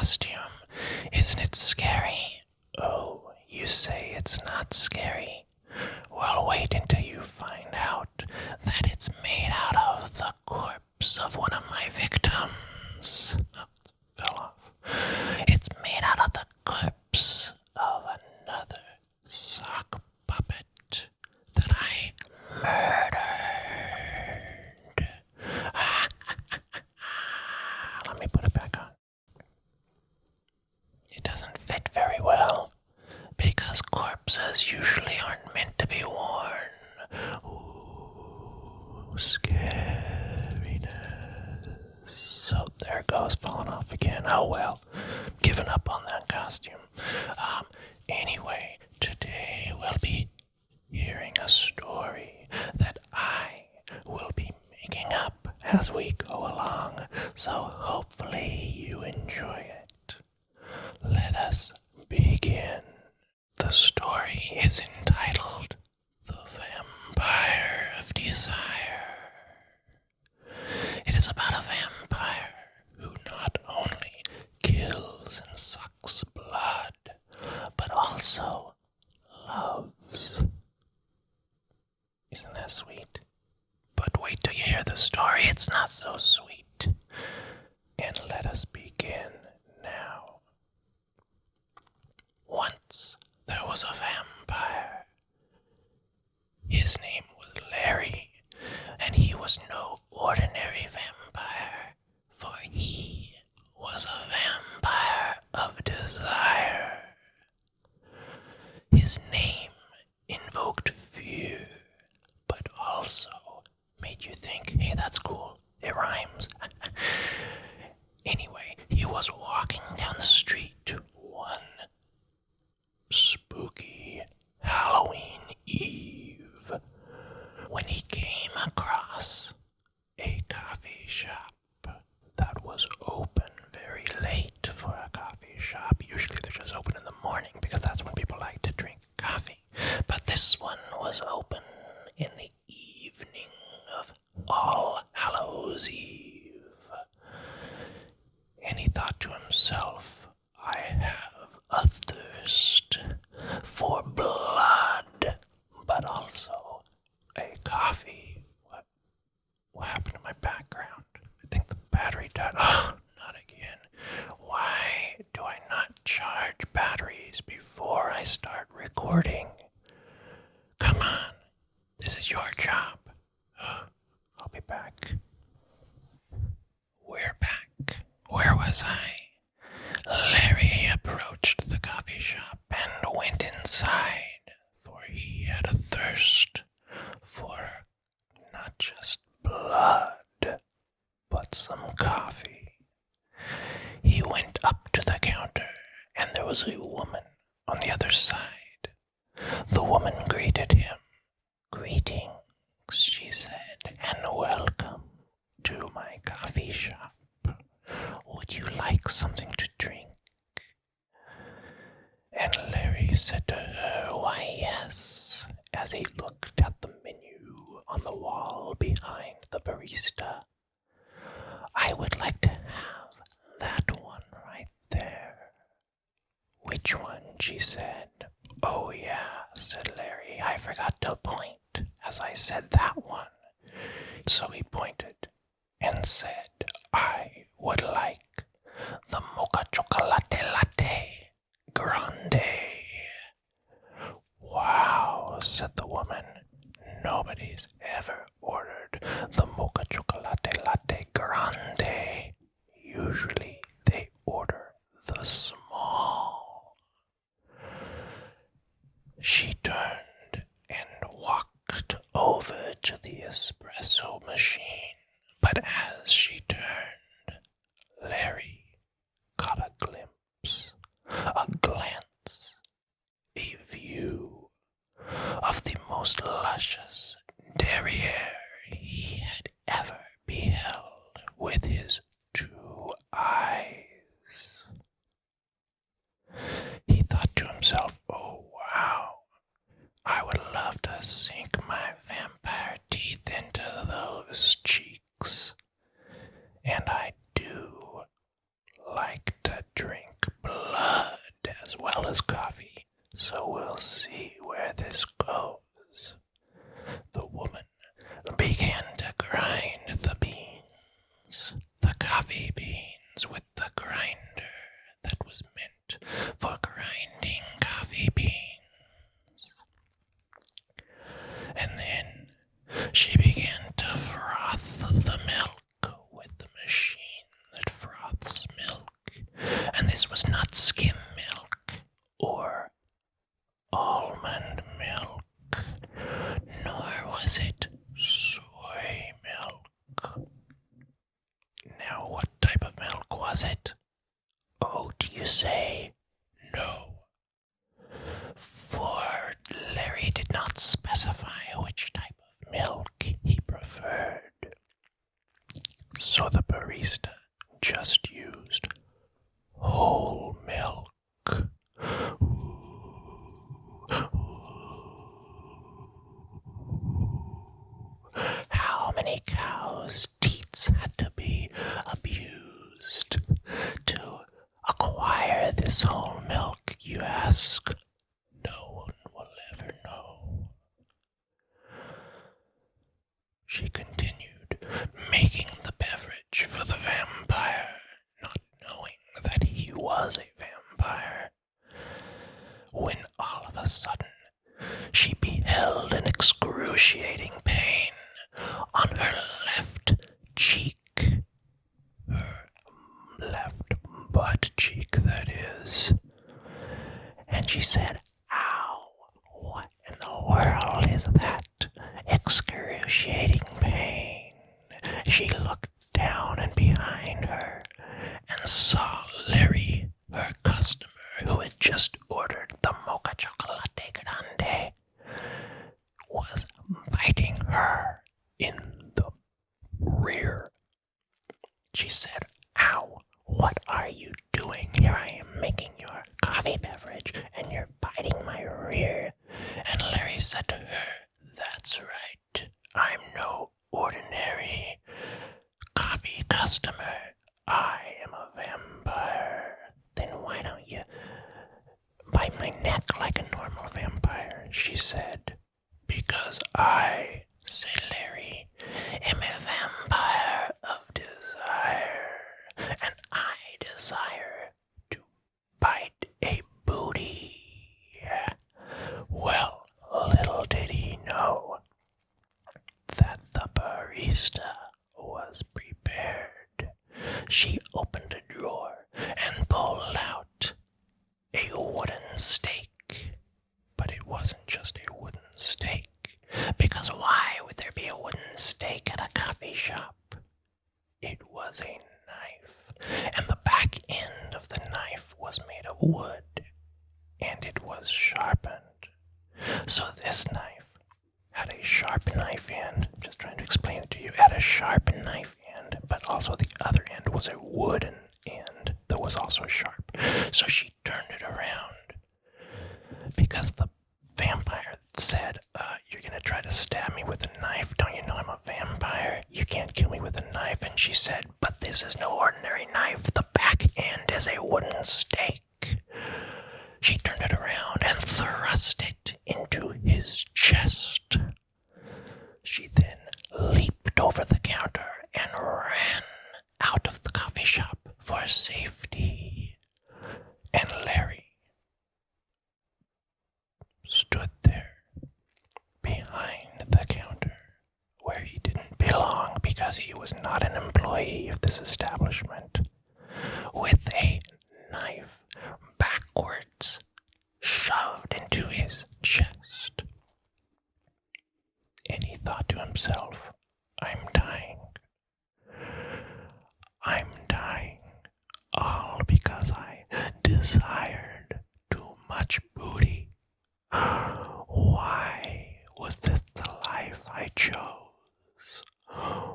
costume. Isn't it scary? Oh, you say it's not scary? Well, wait until you find out that it's made out of the corpse of one of my victims. Oh, fell off. It's made out of the corpse of another sock puppet that I murdered. Let me put it back on. It doesn't fit very well because corpses usually aren't meant to be worn. Ooh, scariness. So there it goes, falling off again. Oh well, giving up on that costume. Anyway, today we'll be hearing a story that I will be making up as we go along. So hopefully you enjoy it. Let us begin. The story is entitled The Vampire of Desire. It is about a vampire who not only kills and sucks blood, but also loves. Isn't that sweet? But wait till you hear the story, it's not so sweet. And let us begin now. Once there was a vampire. His name was Larry, and he was no ordinary vampire, for he was a vampire of desire. His name invoked fear, but also made you think, hey, that's cool, it rhymes. Anyway, he was walking down the street one spooky Halloween Eve when he came across a coffee shop that was open very late for a coffee shop. Usually they're just open in the morning because that's when people like to drink coffee. But this one was open in the evening of All Hallows Eve. And he thought to himself, I have a thirst for blood, but also a coffee. What happened to my background? I think the battery died. Oh, not again. Why do I not charge batteries before I start recording? Come on, this is your job. I'll be back. We're back. Where was I? Larry approached the coffee shop and went inside, for he had a thirst for not just blood, but some coffee. He went up to the counter, and there was a woman on the other side. The woman greeted him. Greetings, she said, and welcome to my coffee shop. Would you like something to drink? And Larry said to her, why, yes, as he looked at the menu on the wall behind the barista. I would like to have that one right there. Which one? She said. Oh, yeah, said Larry. I forgot to point as I said that one. So he pointed and said, I would like the mocha chocolate latte grande. Wow, said the woman. Nobody's ever ordered the mocha chocolate latte grande. Usually they order the small. She turned and walked over to the espresso machine. But as she turned, Larry caught a glimpse, a glance, a view of the most luscious derriere he had ever beheld with his 2 eyes. He thought to himself, oh wow, I would love to sink my vampire teeth into those cheeks. And this was not skim milk or almond milk, nor was it soy milk. Now, what type of milk was it? Oh, do you say? No. For Larry did not specify which type of milk he preferred. So the barista just used whole milk. How many cows' teats had to be abused to acquire this whole milk, you ask? No one will ever know. She continued, making the beverage for the vampire, not knowing that he was a vampire, when all of a sudden she beheld an excruciating pain on her left cheek. Her left butt cheek, that is. And she said, "Ow, what in the world is that excruciating pain?" She looked down and behind her and saw Larry, her customer, who had just ordered the mocha chocolate grande, was biting her in the rear. She said, "Ow, what are you doing? Here I am making your coffee beverage, and you're biting my rear." And Larry said to her, "That's right. I'm no ordinary coffee customer. I am a vampire." "Then why don't you bite my neck like a normal vampire?" she said. "Because I," said Larry, "am a vampire of desire, and I desire to bite a booty." Well, little did he know that the barista was prepared. She opened a drawer and pulled out a wooden stake. But it wasn't just a wooden stake, because why would there be a wooden stake at a coffee shop? It was a knife, and the back end of the knife was made of wood, and it was sharpened. So this knife had a sharp knife end. I'm just trying to explain it to you. It had a sharp knife end, but also the other end was a wooden end that was also sharp. So she turned it around because the vampire said, "You're going to try to stab me with a knife? Don't you know I'm a vampire? You can't kill me with a knife." And she said, "But this is no ordinary knife. The back end is a wooden stake." She turned it around and thrust it into his chest. She then leaped over the counter and ran out of the coffee shop for safety. And Larry stood there behind the counter where he didn't belong because he was not an employee of this establishment, with a knife backwards shoved into his chest. And he thought to himself, "I'm dying. I'm dying, all because I desired too much booty. Why was this the life I chose?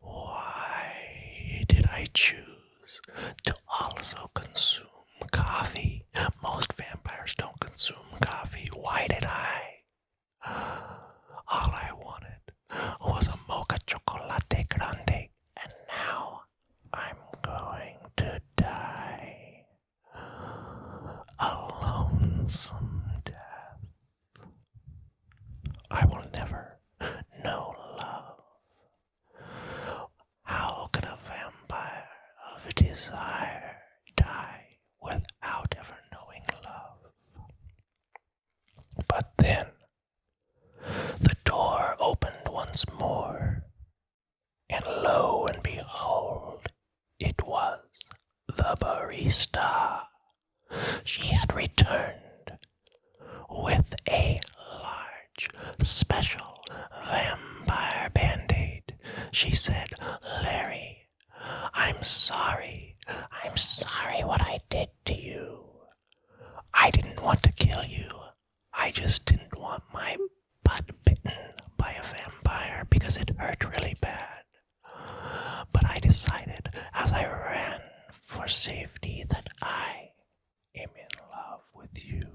Why did I choose to also consume coffee? Most vampires don't consume coffee. Why did I? All I wanted was a mocha chocolate grande, and now I'm going to die a lonesome death. I will never know love. How can a vampire of desire die without ever knowing love?" But then the door opened once more, and lo and behold, it was the barista. returned with a large, special vampire band-aid. She said, "Larry, I'm sorry. I'm sorry what I did to you. I didn't want to kill you. I just didn't want my butt bitten by a vampire because it hurt really bad. But I decided as I ran for safety that I am in love with you.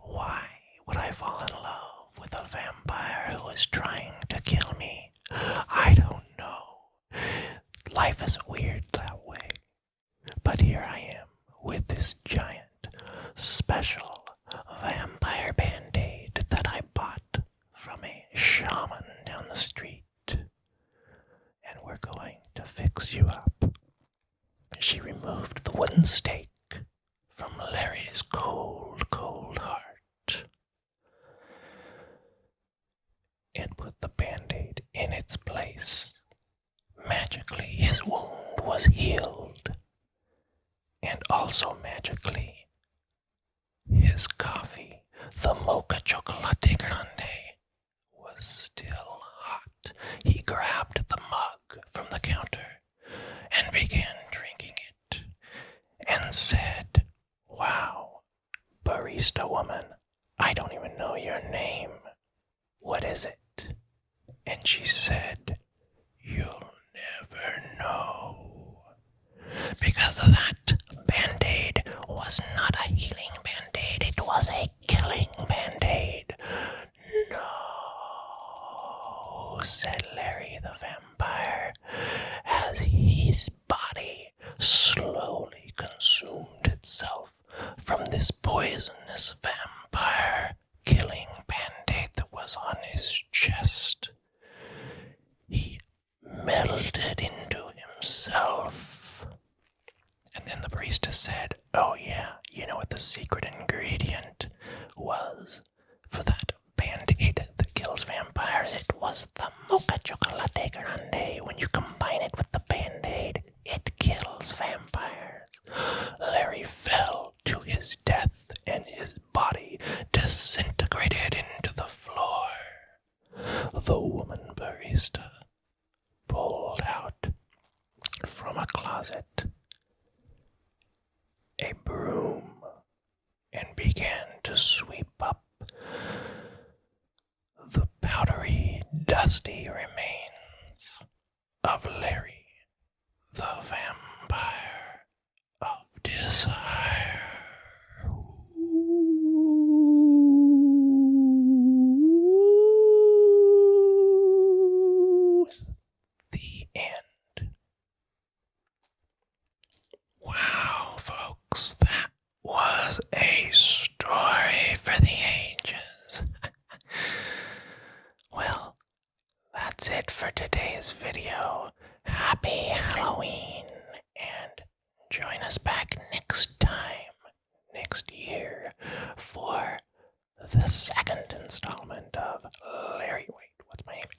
Why would I fall in love with a vampire who is trying to kill me? I don't know. Life is weird that way. But here I am with this giant, special vampire band-aid that I bought from a shaman down the street. And we're going to fix you up." She removed the wooden stake from Larry's cold, cold heart and put the band-aid in its place. Magically, his wound was healed. And also magically, his coffee, the mocha chocolate grande, was still hot. He grabbed the mug from the counter and began drinking it and said, "Wow, barista woman, I don't even know your name. What is it?" And she said, "You'll never know. Because that band-aid was not a healing band-aid, it was a killing band-aid." "No," said Larry the vampire, as his body slowly consumed itself from this poisonous vampire killing band-aid that was on his chest. He melted into himself. And then the barista said, "Oh yeah, you know what the secret ingredient was for that band-aid that kills vampires? It was the mocha chocolate grande. When you combine it with the band-aid, it kills vampires." Larry fell to his death and his body disintegrated into the floor. The woman barista pulled out from a closet a broom and began to sweep up the powdery, dusty remains of Larry, the vampire of desire. The end. Wow, folks, that was a story for the ages. Well, that's it for today's video. Happy Halloween, and join us back next time, next year, for the second installment of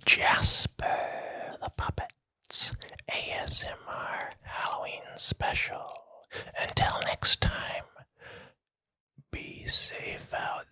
Jasper the Puppets ASMR Halloween special. Until next time, be safe out